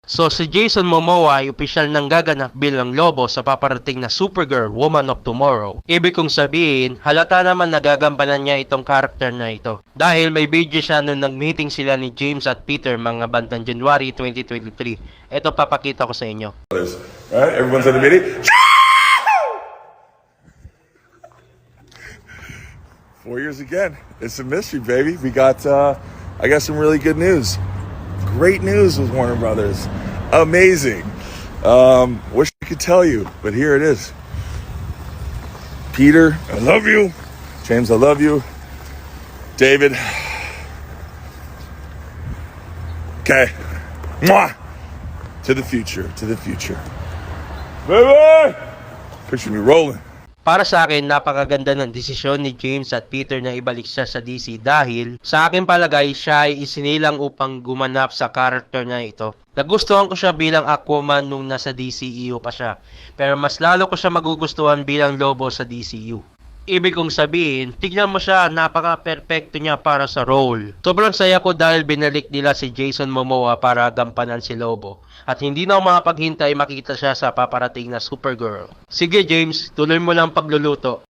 So si Jason Momoa ay opisyal nang gaganap bilang Lobo sa paparating na Supergirl Woman of Tomorrow. Ibig kong sabihin, halata naman nagagampanan niya itong character na ito. Dahil may video siya nung nag-meeting sila ni James at Peter mga bandang January 2023. Ito papakita ko sa inyo. Right? Everyone's in the meeting. 4 years again. It's a mystery, baby. We got, I got some really good news. Great news with Warner Brothers. Amazing. Wish I could tell you, but here it is. Peter, I love you. James, I love you. David. Okay. Mwah! To the future, to the future. Baby! Picture me rolling. Para sa akin, napakaganda ng desisyon ni James at Peter na ibalik siya sa DC dahil sa akin palagay siya ay isinilang upang gumanap sa character na ito. Nagustuhan ko siya bilang Aquaman nung nasa DCEU pa siya, pero mas lalo ko siya magugustuhan bilang Lobo sa DCU. Ibig kong sabihin, tignan mo siya, napaka-perfecto niya para sa role. Sobrang saya ko dahil binalik nila si Jason Momoa para gampanan si Lobo. At hindi na ako makapaghintay makita siya sa paparating na Supergirl. Sige James, tuloy mo lang pagluluto.